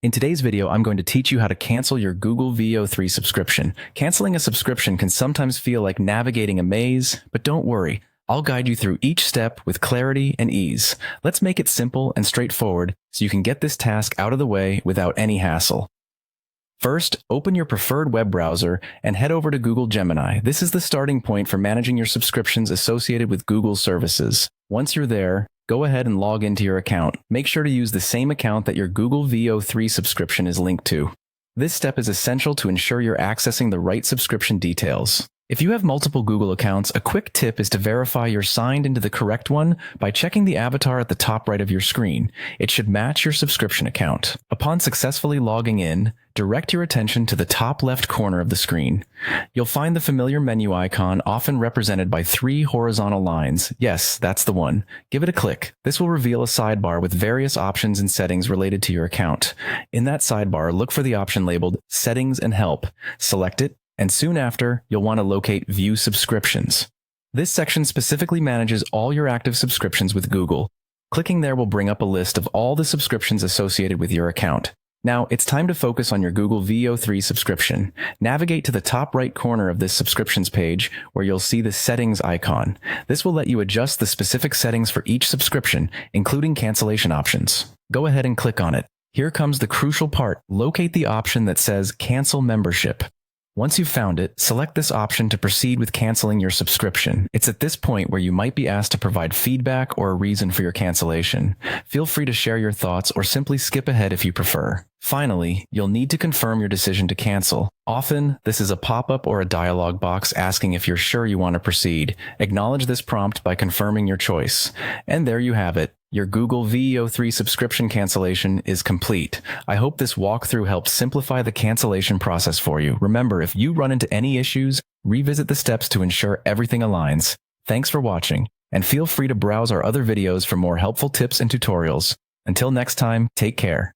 In today's video, I'm going to teach you how to cancel your Google VO3 subscription. Canceling a subscription can sometimes feel like navigating a maze, but don't worry. I'll guide you through each step with clarity and ease. Let's make it simple and straightforward so you can get this task out of the way without any hassle. First, open your preferred web browser and head over to Google Gemini. This is the starting point for managing your subscriptions associated with Google's services. Once you're there, go ahead and log into your account. Make sure to use the same account that your Google VO3 subscription is linked to. This step is essential to ensure you're accessing the right subscription details. If you have multiple Google accounts, a quick tip is to verify you're signed into the correct one by checking the avatar at the top right of your screen. It should match your subscription account. Upon successfully logging in, direct your attention to the top left corner of the screen. You'll find the familiar menu icon, often represented by 3 horizontal lines. Yes, that's the one. Give it a click. This will reveal a sidebar with various options and settings related to your account. In that sidebar, look for the option labeled Settings and Help. Select it, and soon after, you'll want to locate View Subscriptions. This section specifically manages all your active subscriptions with Google. Clicking there will bring up a list of all the subscriptions associated with your account. Now, it's time to focus on your Google VO3 subscription. Navigate to the top right corner of this subscriptions page where you'll see the Settings icon. This will let you adjust the specific settings for each subscription, including cancellation options. Go ahead and click on it. Here comes the crucial part. Locate the option that says Cancel Membership. Once you've found it, select this option to proceed with canceling your subscription. It's at this point where you might be asked to provide feedback or a reason for your cancellation. Feel free to share your thoughts or simply skip ahead if you prefer. Finally, you'll need to confirm your decision to cancel. Often, this is a pop-up or a dialog box asking if you're sure you want to proceed. Acknowledge this prompt by confirming your choice. And there you have it. Your Google VO3 subscription cancellation is complete. I hope this walkthrough helped simplify the cancellation process for you. Remember, if you run into any issues, revisit the steps to ensure everything aligns. Thanks for watching, and feel free to browse our other videos for more helpful tips and tutorials. Until next time, take care.